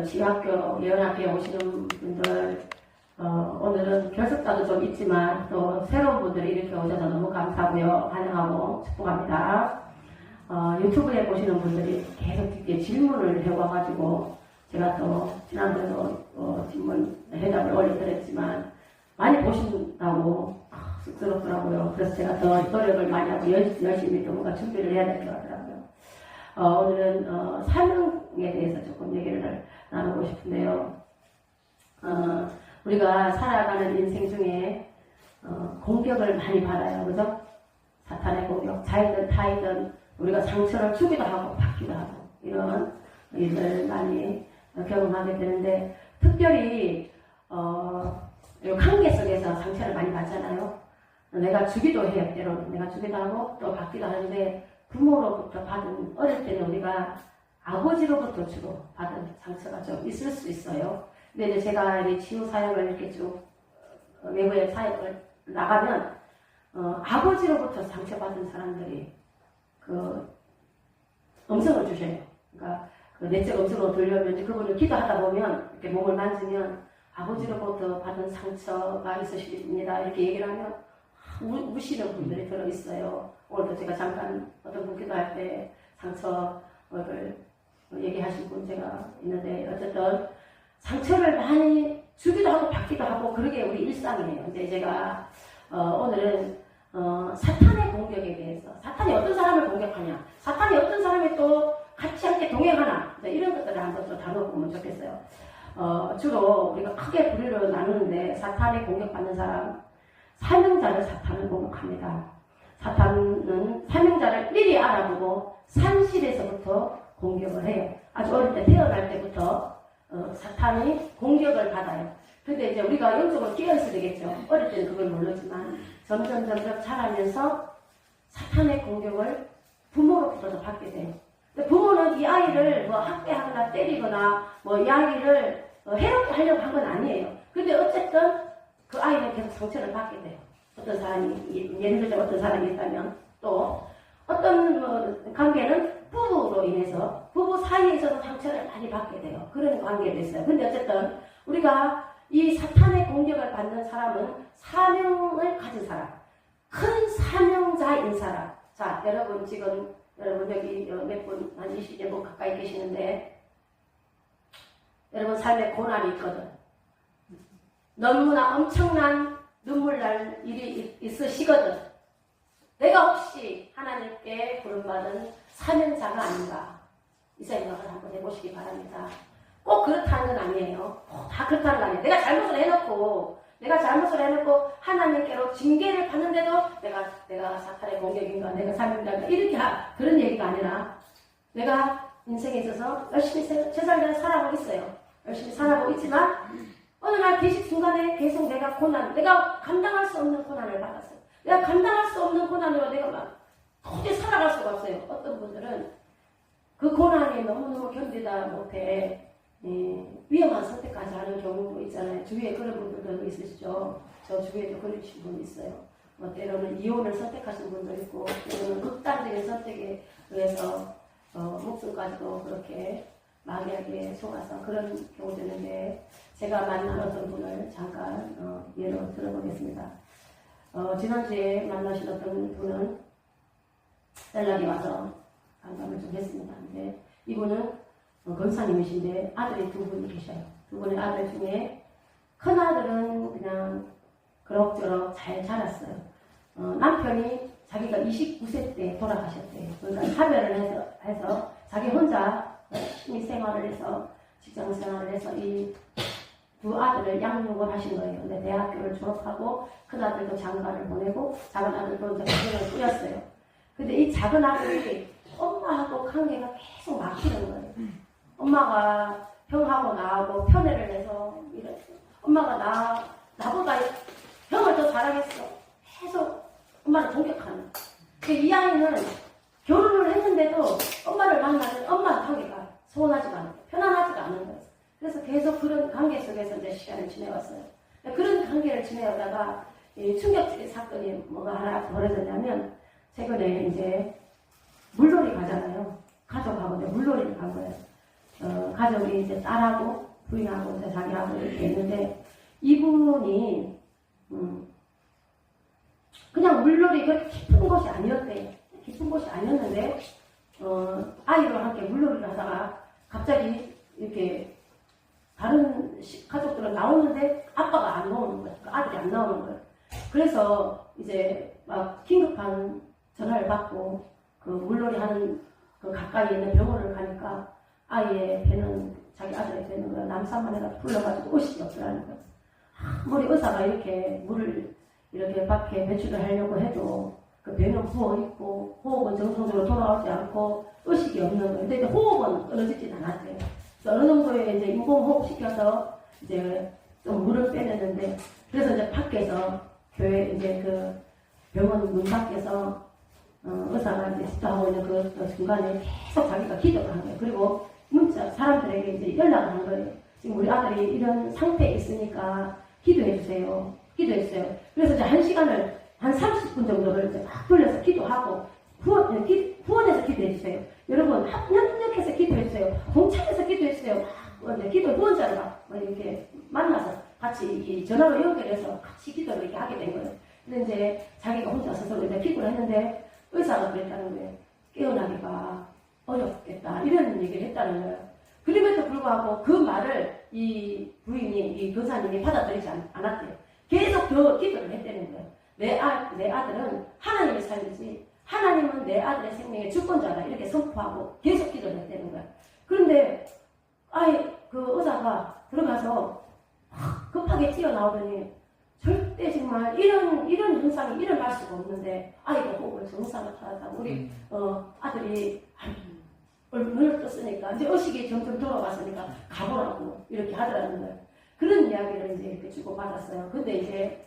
지학교 예언학교에 오시는 분들, 오늘은 결석자도 좀 있지만 또 새로운 분들이 이렇게 오셔서 너무 감사하고요. 환영하고 축복합니다. 유튜브에 보시는 분들이 계속 이렇게 질문을 해와가지고 제가 또 지난번에도 질문 해답을 올려드렸지만 많이 보신다고 쑥스럽더라고요. 그래서 제가 더 노력을 많이 하고 열심히 또 뭔가 준비를 해야 될 것 같더라고요. 오늘은 사명에 대해서 조금 얘기를 나누고 싶은데요. 우리가 살아가는 인생 중에 공격을 많이 받아요. 그죠? 사탄의 공격, 자이든 타이든 우리가 상처를 주기도 하고 받기도 하고 이런 일을 많이 경험하게 되는데, 특별히 관계 속에서 상처를 많이 받잖아요. 내가 주기도 해요. 때로는 내가 주기도 하고 또 받기도 하는데, 부모로부터 받은, 어릴 때는 우리가 아버지로부터 주로 받은 상처가 좀 있을 수 있어요. 근데 이제 제가 이 치유 사역을 이렇게 쭉 외부의 사역을 나가면 아버지로부터 상처받은 사람들이 그 음성을 주셔요. 그러니까 그 내적 음성으로 들려오면 이제 그분을 기도하다 보면 이렇게 몸을 만지면 아버지로부터 받은 상처가 있으십니다. 이렇게 얘기를 하면 우시는 분들이 들어 있어요. 오늘도 제가 잠깐 어떤 분 기도할 때 상처를 얘기하신 분 제가 있는데, 어쨌든 상처를 많이 주기도 하고 받기도 하고 그러게 우리 일상이에요. 이제 제가 오늘은 사탄의 공격에 대해서, 사탄이 어떤 사람을 공격하냐, 사탄이 어떤 사람이 또 같이 함께 동행하나, 이런 것들을 한번 또 다뤄보면 좋겠어요. 주로 우리가 크게 분류를 나누는데, 사탄의 공격받는 사람, 사명자를 사탄을 공격합니다. 사탄은 사명자를 미리 알아보고 산실에서부터 공격을 해요. 아주 어릴 때, 태어날 때부터 사탄이 공격을 받아요. 근데 이제 우리가 영적으로 깨어있어야 되겠죠. 어릴 때는 그걸 모르지만 점점 자라면서 사탄의 공격을 부모로부터 받게 돼요. 부모는 이 아이를 뭐 학대하거나 때리거나 이 아이를 해롭게 하려고 한 건 아니에요. 근데 어쨌든 그 아이는 계속 상처를 받게 돼요. 어떤 사람이, 예를 들어 어떤 사람이 있다면, 또 어떤 관계는 부부로 인해서 부부 사이에서도 상처를 많이 받게 돼요. 그런 관계도 있어요. 근데 어쨌든 우리가 이 사탄의 공격을 받는 사람은 사명을 가진 사람, 큰 사명자인 사람. 자, 여러분 지금 여러분 여기 몇 분, 한 20여 분 가까이 계시는데, 여러분 삶에 고난이 있거든. 너무나 엄청난 눈물 날 일이 있으시거든. 내가 혹시 하나님께 부름받은 사명자가 아닌가, 이 생각을 한번 해보시기 바랍니다. 꼭 그렇다는 건 아니에요. 다 그렇다는 건 아니에요. 내가 잘못을 해놓고 하나님께로 징계를 받는데도 내가 사탄의 공격인가, 내가 사명자인가, 이렇게 그런 얘기가 아니라, 내가 인생에 있어서 열심히 최선을 살아가고 있어요. 열심히 살아가고 있지만 어느 날 계식 순간에 계속 내가 감당할 수 없는 고난을 받았어요. 내가 감당할 수 없는 고난으로 내가 막 도저히 살아갈 수가 없어요. 어떤 분들은 그 고난이 너무너무 견디다 못해 위험한 선택까지 하는 경우도 있잖아요. 주위에 그런 분들도 있으시죠. 저 주위에도 그러신 분이 있어요. 때로는 이혼을 선택하신 분도 있고, 때로는 극단적인 선택에 의해서 목숨까지도 그렇게 마귀에게 속아서 그런 경우도 있는데, 제가 만나던 분을 잠깐 예로 들어보겠습니다. 지난주에 만나신 어떤 분은 연락이 와서 상담을 좀 했습니다. 근데 이분은 권사님이신데 아들이 두 분이 계셔요. 두 분의 아들 중에 큰 아들은 그냥 그럭저럭 잘 자랐어요. 남편이 자기가 29세 때 돌아가셨대요. 그러니까 사별을 해서 자기 혼자 열심히 생활을 해서, 직장 생활을 해서 이 두 아들을 양육을 하신 거예요. 근데 대학교를 졸업하고 큰 아들도 장가를 보내고 작은 아들도 이제 가정을 꾸렸어요. 근데 이 작은 아들이 엄마하고 관계가 계속 막히는 거예요. 엄마가 형하고 나하고 편애를 해서 이랬어. 엄마가 나보다 형을 더 잘하겠어. 계속 엄마를 공격하는. 이 아이는 결혼을 했는데도 엄마를 만나는 엄마 관계가 소원하지가 않아요. 편안하지가 않은 거예요. 그래서 계속 그런 관계 속에서 이제 시간을 지내왔어요. 그런 관계를 지내오다가 충격적인 사건이 뭐가 하나 벌어졌냐면, 최근에 이제 물놀이 가잖아요. 가족하고 이제 물놀이를 간 거예요. 가족이 이제 딸하고 부인하고 이제 자기하고 이렇게 있는데 이분이 그냥 물놀이 그렇게 깊은 곳이 아니었대요. 깊은 곳이 아니었는데 아이와 함께 물놀이를 하다가 갑자기 이렇게 다른 가족들은 나오는데 아빠가 안 나오는 거예요. 그 아들이 안 나오는 거예요. 그래서 이제 막 긴급한 전화를 받고 그 물놀이 하는 그 가까이 있는 병원을 가니까 아이의 배는 자기 아들의 배는 그 남산만 해가 풀려가지고 의식이 없더라는 거예요. 아무리 의사가 이렇게 물을 이렇게 밖에 배출을 하려고 해도 그 배는 부어있고 호흡은 정상적으로 돌아오지 않고 의식이 없는 거예요. 근데 이제 호흡은 끊어지진 않았대요. 어느 정도의 이제 인공호흡 시켜서 이제 좀 물을 빼냈는데 그래서 이제 밖에서 교회 이제 그 병원 문 밖에서 의사가 이제 집사하고 있는 그 중간에 계속 자기가 기도를 한 거예요. 그리고 문자 사람들에게 이제 연락을 한 거예요. 지금 우리 아들이 이런 상태에 있으니까 기도해 주세요. 기도해 주세요. 그래서 이제 한 시간을 한 30분 정도를 이제 막 돌려서 기도하고 후원해서 기도해 주세요. 여러분 협력해서 기도해 주세요. 동참해서 기도해 주세요. 막 이제 기도 후원자를 막 이렇게 만나서 같이 이 전화로 연결해서 같이 기도를 이렇게 하게 된 거예요. 근데 이제 자기가 혼자 스스로 이제 기도를 했는데 의사가 그랬다는 거예요. 깨어나기가 어렵겠다 이런 얘기를 했다는 거예요. 그럼에도 불구하고 그 말을 이 부인이 이 교사님이 받아들이지 않았대요. 계속 더 기도를 했다는 거예요. 내 아들은 하나님의 삶이지 하나님은 내 아들의 생명의 주권자다 이렇게 선포하고 계속 기도를 했다는 거예요. 그런데 그 의사가 들어가서 급하게 뛰어나오더니 절대 정말 이런 현상이 일어날 수가 없는데 아이가 호흡을 정상을 타다고 우리 아들이 눈을 떴으니까 이제 의식이 점점 돌아왔으니까 가보라고 이렇게 하더라는 거예요. 그런 이야기를 이제 이렇게 주고받았어요. 근데 이제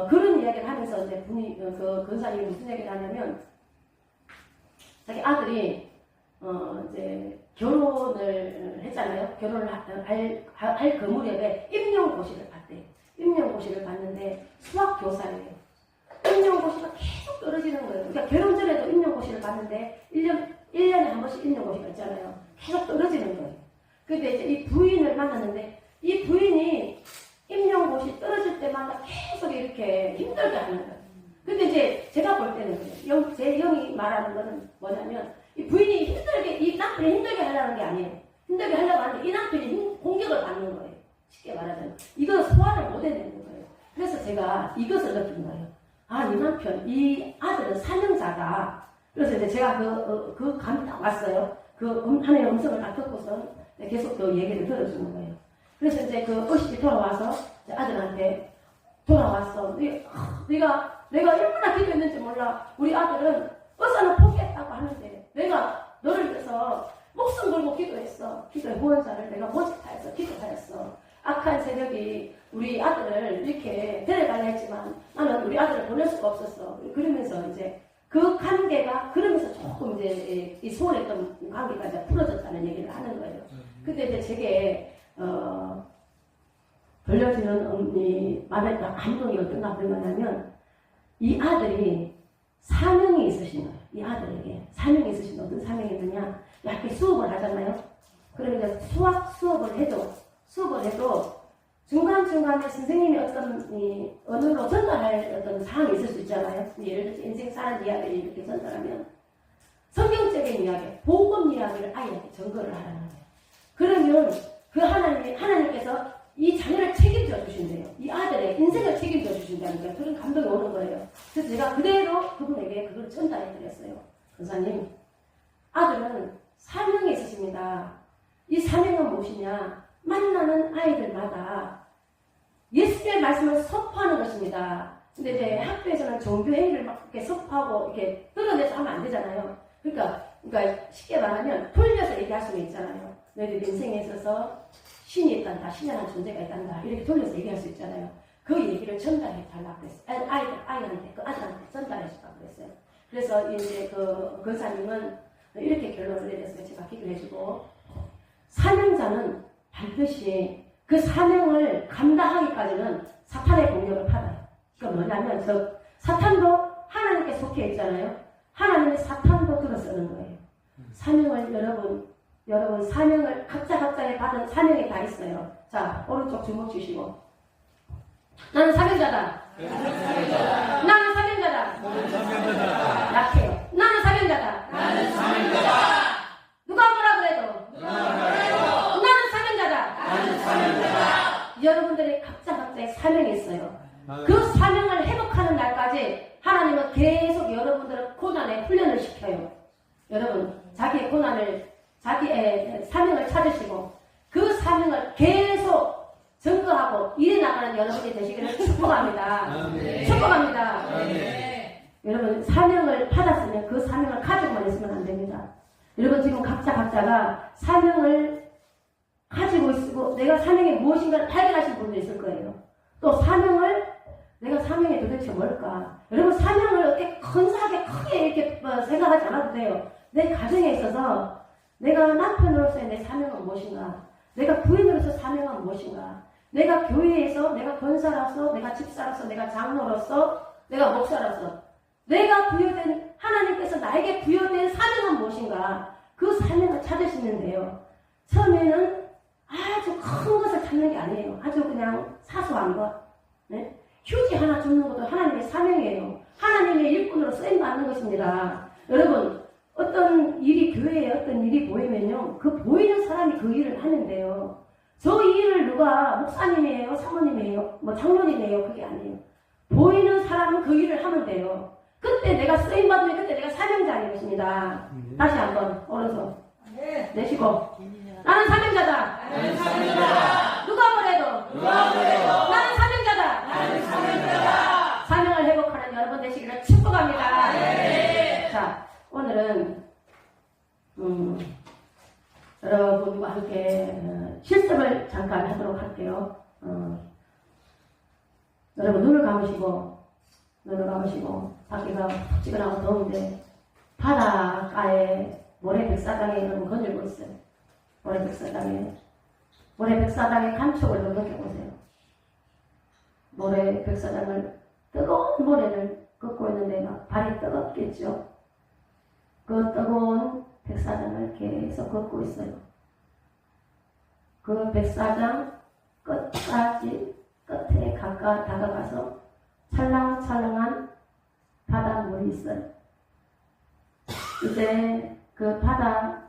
그런 이야기를 하면서 이제 그 근사님이 무슨 얘기를 하냐면 자기 아들이 이제 결혼을 했잖아요. 결혼을 할 그 무렵에 임용고시를 봤대요. 임용고시를 봤는데 수학교사예요. 임용고시가 계속 떨어지는 거예요. 그러니까 결혼 전에도 임용고시를 봤는데 1년에 한 번씩 임용고시가 있잖아요. 계속 떨어지는 거예요. 근데 이제 이 부인을 만났는데 이 부인이 임용고시 떨어질 때마다 계속 이렇게 힘들게 하는 거예요. 근데 이제 제가 볼 때는 제 영이 말하는 거는 뭐냐면 이 부인이 이 남편이 힘들게 하려는 게 아니에요. 힘들게 하려고 하는데 이 남편이 공격을 받는 거예요. 쉽게 말하자면. 이걸 소화를 못 해내는 거예요. 그래서 제가 이것을 느낀 거예요. 이 남편, 이 아들은 사명자다. 그래서 이제 제가 그 감이 딱 왔어요. 하나의 음성을 딱 듣고서 계속 그 얘기를 들어주는 거예요. 그래서 이제 그 의식이 돌아와서 아들한테 돌아왔어. 내가 얼마나 기도했는지 몰라. 우리 아들은 의사는 포기했다고 하는데 내가 너를 위해서 목숨 걸고 기도했어. 기도의 후원자를 내가 모집하여서 기도하였어. 악한 세력이 우리 아들을 이렇게 데려가려 했지만 나는 우리 아들을 보낼 수가 없었어. 그러면서 이제 그 관계가 그러면서 조금 이제 이 소원했던 관계가 이제 풀어졌다는 얘기를 하는 거예요. 근데 이제 제게 들려지는 이 마음에 딱 감동이 어떤 감동이냐면 이 아들이 사명이 있으신 거예요. 이 아들에게 사명이 있으신 거 어떤 사명이 있느냐? 이렇게 수업을 하잖아요. 그러면 이제 수업을 해도 중간중간에 선생님이 어떤 이 언어로 전달할 어떤 사항이 있을 수 있잖아요. 예를 들어서 인생 사는 이야기를 이렇게 전달하면 성경적인 이야기, 복음 이야기를 아이한테 전거를 하라는 거예요. 그러면 그 하나님께서 이 자녀를 책임져 주신대요. 이 아들의 인생을 책임져 주신다는 거예요. 그런 감동이 오는 거예요. 그래서 제가 그대로 그분에게 그걸 전달해 드렸어요. 권사님, 아들은 사명이 있으십니다. 이 사명은 무엇이냐? 만나는 아이들마다 예수님의 말씀을 선포하는 것입니다. 근데 이제 학교에서는 종교 행위를 막 이렇게 선포하고 이렇게 끌어내서 하면 안 되잖아요. 그러니까 쉽게 말하면 돌려서 얘기할 수는 있잖아요. 너희들 인생에 있어서 신이 있단다, 신이라는 존재가 있단다, 이렇게 돌려서 얘기할 수 있잖아요. 그 얘기를 전달해 달라고 그랬어요. 아이한테, 그 아들한테 전달해 주라고 그랬어요. 그래서 이제 그 권사님은 이렇게 결론을 내렸어요. 제가 기도를 해주고, 사명자는 반드시 그 사명을 감당하기까지는 사탄의 공격을 받아요. 그러니까 뭐냐면, 사탄도 하나님께 속해 있잖아요. 하나님의 사탄도 들어서는 거예요. 사명을 여러분, 여러분 사명을 각자의 받은 사명이 다 있어요. 자, 오른쪽 주먹 주시고 나는 사명자다. 나는 사명자다. 약해요. 나는 사명자다. 누가 뭐라 그래도 나는 사명자다. 여러분들이 각자의 사명이 있어요. 그 사명을 회복하는 날까지 하나님은 계속 여러분들을 고난에 훈련을 시켜요. 여러분 자기의 고난을 자기의 사명을 찾으시고 그 사명을 계속 증거하고 일어나가는 여러분이 되시기를 축복합니다. 축복합니다. 여러분 사명을 받았으면 그 사명을 가지고만 있으면 안 됩니다. 여러분 지금 각자가 사명을 가지고 있고 내가 사명이 무엇인가를 발견하신 분도 있을 거예요. 또 내가 사명이 도대체 뭘까? 여러분 사명을 이렇게 근사하게 크게 이렇게 생각하지 않아도 돼요. 내 가정에 있어서 내가 남편으로서의 내 사명은 무엇인가? 내가 부인으로서 사명은 무엇인가? 내가 교회에서, 내가 권사로서, 내가 집사로서, 내가 장로로서, 내가 목사로서 내가 부여된 하나님께서 나에게 부여된 사명은 무엇인가? 그 사명을 찾으시면 돼요. 처음에는 아주 큰 것을 찾는 게 아니에요. 아주 그냥 사소한 것. 네? 휴지 하나 줍는 것도 하나님의 사명이에요. 하나님의 일꾼으로 쓰임받는 것입니다. 여러분 어떤 일이 교회에 어떤 일이 보이면요. 그 보이는 사람이 그 일을 하는데요. 저 일을 누가 목사님이에요, 사모님이에요, 뭐 장로님이에요. 그게 아니에요. 보이는 사람은 그 일을 하면 돼요. 그때 내가 쓰임받으면 그때 내가 사명자인 것입니다. 다시 한번 오른손 내쉬고 나는 사명자다. 누가 뭐래도 나는 사명자다. 사명을 회복하는 여러분 되시기를 축복합니다. 자, 오늘은 여러분과 함께 실습을 잠깐 하도록 할게요. 여러분 눈을 감으시고 밖에가 푹지근하고 더운데 바닷가에 모래백사장에 여러분 거닐고 있어요. 모래백사장의 감촉을 좀 느껴보세요. 모래백사장을 뜨거운 모래를 걷고 있는데 막 발이 뜨겁겠죠. 그 뜨거운 백사장을 계속 걷고 있어요. 그 백사장 끝에 가까이 다가가서 찰랑찰랑한 바닷물이 있어요. 이제 그 바다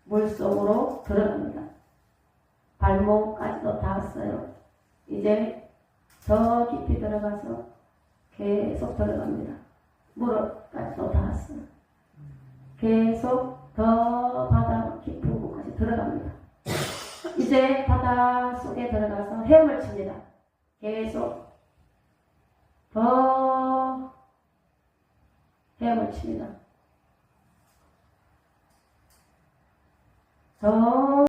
물속으로 들어갑니다. 발목까지도 닿았어요. 이제 더 깊이 들어가서 계속 들어갑니다. 무릎까지도 닿았어요. 계속 더 바다 깊은 곳까지 들어갑니다. 이제 바다 속에 들어가서 헤엄을 칩니다. 계속 더 헤엄을 칩니다. 더